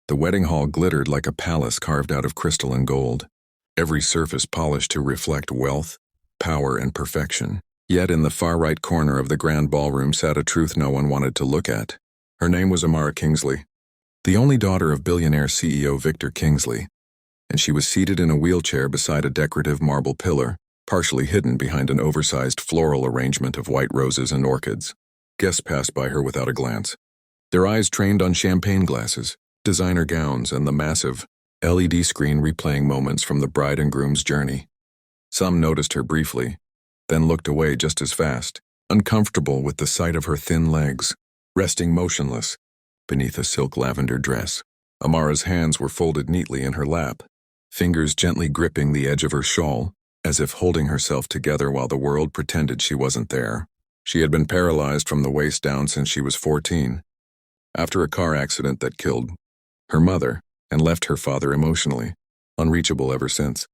The wedding hall glittered like a palace carved out of crystal and gold, every surface polished to reflect wealth, power, and perfection. Yet in the far right corner of the grand ballroom sat a truth no one wanted to look at. Her name was Amara Kingsley, the only daughter of billionaire CEO Victor Kingsley, and she was seated in a wheelchair beside a decorative marble pillar, partially hidden behind an oversized floral arrangement of white roses and orchids. Guests passed by her without a glance, their eyes trained on champagne glasses, designer gowns, and the massive LED screen replaying moments from the bride and groom's journey. Some noticed her briefly, then looked away just as fast, uncomfortable with the sight of her thin legs, resting motionless beneath a silk lavender dress. Amara's hands were folded neatly in her lap, fingers gently gripping the edge of her shawl, as if holding herself together while the world pretended she wasn't there. She had been paralyzed from the waist down since she was 14, after a car accident that killed her mother and left her father emotionally unreachable ever since.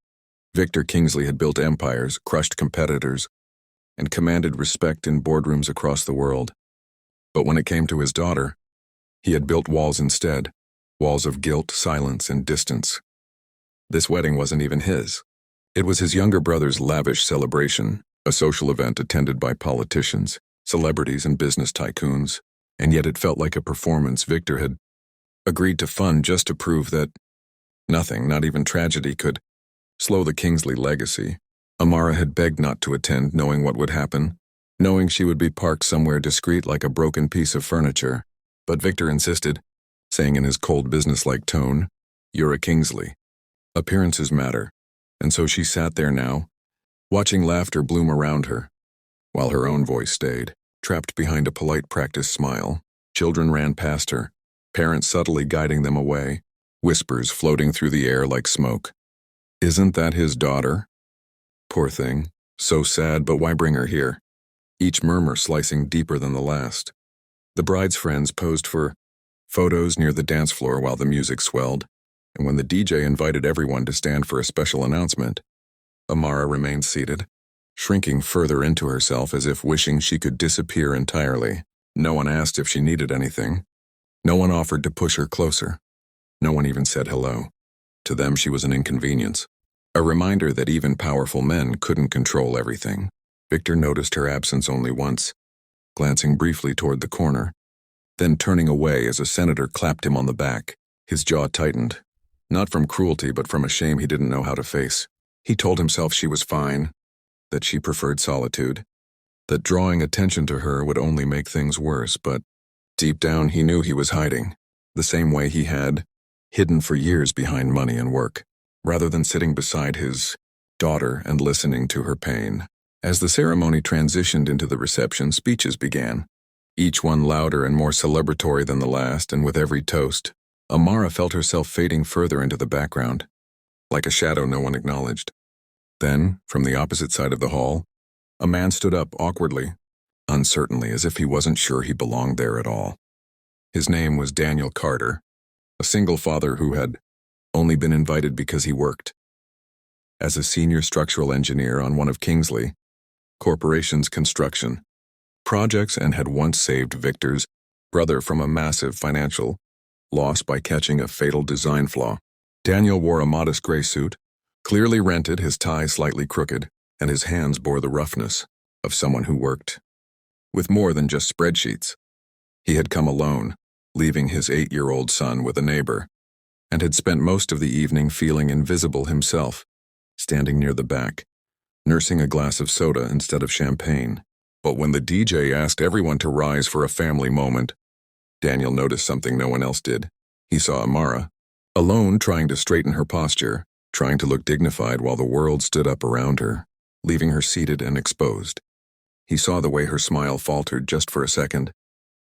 Victor Kingsley had built empires, crushed competitors, and commanded respect in boardrooms across the world. But when it came to his daughter, he had built walls instead, walls of guilt, silence, and distance. This wedding wasn't even his. It was his younger brother's lavish celebration, a social event attended by politicians, celebrities, and business tycoons, and yet it felt like a performance Victor had agreed to fund just to prove that nothing, not even tragedy, could slow the Kingsley legacy. Amara had begged not to attend, knowing what would happen, knowing she would be parked somewhere discreet like a broken piece of furniture. But Victor insisted, saying in his cold businesslike tone, "You're a Kingsley. Appearances matter." And so she sat there now, watching laughter bloom around her, while her own voice stayed, trapped behind a polite practiced smile. Children ran past her, parents subtly guiding them away, whispers floating through the air like smoke. Isn't that his daughter? Poor thing. So sad, but why bring her here? Each murmur slicing deeper than the last. The bride's friends posed for photos near the dance floor while the music swelled, and when the DJ invited everyone to stand for a special announcement, Amara remained seated, shrinking further into herself as if wishing she could disappear entirely. No one asked if she needed anything. No one offered to push her closer. No one even said hello. To them, she was an inconvenience, a reminder that even powerful men couldn't control everything. Victor noticed her absence only once, glancing briefly toward the corner, then turning away as a senator clapped him on the back. His jaw tightened, not from cruelty but from a shame he didn't know how to face. He told himself she was fine, that she preferred solitude, that drawing attention to her would only make things worse, but deep down he knew he was hiding, the same way he had hidden for years behind money and work, rather than sitting beside his daughter and listening to her pain. As the ceremony transitioned into the reception, speeches began, each one louder and more celebratory than the last, and with every toast, Amara felt herself fading further into the background, like a shadow no one acknowledged. Then, from the opposite side of the hall, a man stood up awkwardly, uncertainly, as if he wasn't sure he belonged there at all. His name was Daniel Carter, a single father who had only been invited because he worked as a senior structural engineer on one of Kingsley Corporation's construction projects and had once saved Victor's brother from a massive financial loss by catching a fatal design flaw. Daniel wore a modest gray suit, clearly rented, his tie slightly crooked, and his hands bore the roughness of someone who worked with more than just spreadsheets. He had come alone, leaving his 8-year-old son with a neighbor, and had spent most of the evening feeling invisible himself, standing near the back, nursing a glass of soda instead of champagne. But when the DJ asked everyone to rise for a family moment, Daniel noticed something no one else did. He saw Amara, alone, trying to straighten her posture, trying to look dignified while the world stood up around her, leaving her seated and exposed. He saw the way her smile faltered just for a second,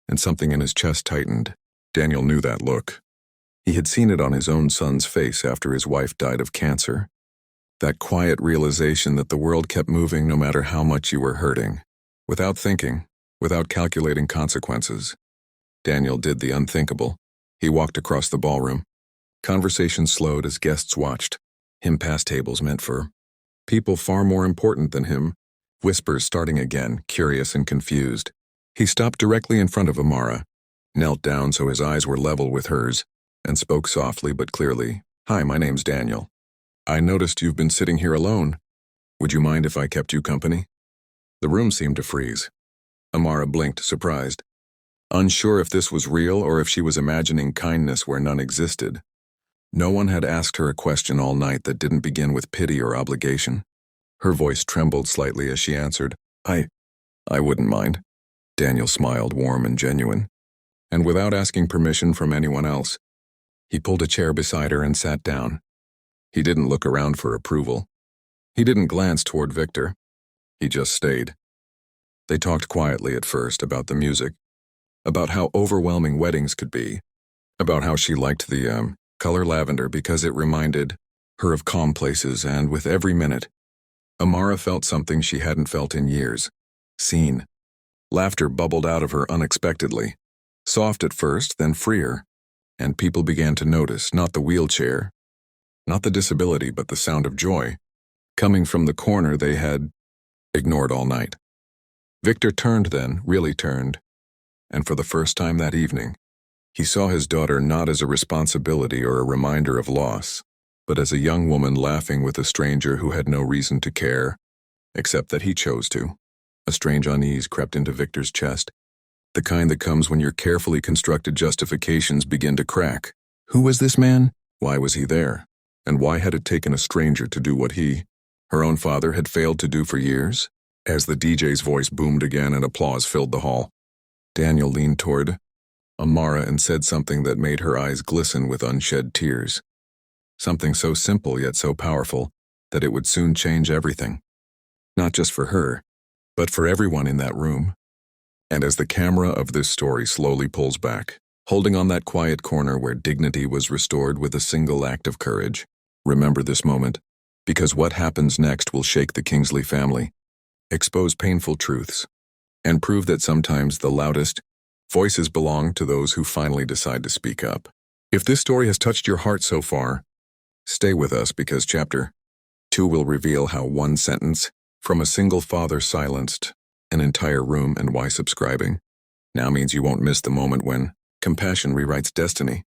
and something in his chest tightened. Daniel knew that look. He had seen it on his own son's face after his wife died of cancer. That quiet realization that the world kept moving no matter how much you were hurting. Without thinking, without calculating consequences, Daniel did the unthinkable. He walked across the ballroom. Conversation slowed as guests watched, him pass tables meant for people far more important than him, whispers starting again, curious and confused. He stopped directly in front of Amara, knelt down so his eyes were level with hers, and spoke softly but clearly. "Hi, my name's Daniel. I noticed you've been sitting here alone. Would you mind if I kept you company?" The room seemed to freeze. Amara blinked, surprised, unsure if this was real or if she was imagining kindness where none existed. No one had asked her a question all night that didn't begin with pity or obligation. Her voice trembled slightly as she answered, I wouldn't mind." Daniel smiled, warm and genuine. And without asking permission from anyone else, he pulled a chair beside her and sat down. He didn't look around for approval. He didn't glance toward Victor. He just stayed. They talked quietly at first about the music, about how overwhelming weddings could be, about how she liked the color lavender because it reminded her of calm places, and with every minute, Amara felt something she hadn't felt in years. Seen. Laughter bubbled out of her unexpectedly, soft at first, then freer, and people began to notice not the wheelchair, not the disability, but the sound of joy, coming from the corner they had ignored all night. Victor turned then, really turned, and for the first time that evening, he saw his daughter not as a responsibility or a reminder of loss, but as a young woman laughing with a stranger who had no reason to care, except that he chose to. A strange unease crept into Victor's chest, the kind that comes when your carefully constructed justifications begin to crack. Who was this man? Why was he there? And why had it taken a stranger to do what he, her own father, had failed to do for years? As the DJ's voice boomed again and applause filled the hall, Daniel leaned toward Amara and said something that made her eyes glisten with unshed tears. Something so simple yet so powerful that it would soon change everything. Not just for her, but for everyone in that room. And as the camera of this story slowly pulls back, holding on that quiet corner where dignity was restored with a single act of courage, remember this moment, because what happens next will shake the Kingsley family, expose painful truths, and prove that sometimes the loudest voices belong to those who finally decide to speak up. If this story has touched your heart so far, stay with us, because Chapter 2 will reveal how one sentence from a single father silenced an entire room, and why subscribing now means you won't miss the moment when compassion rewrites destiny.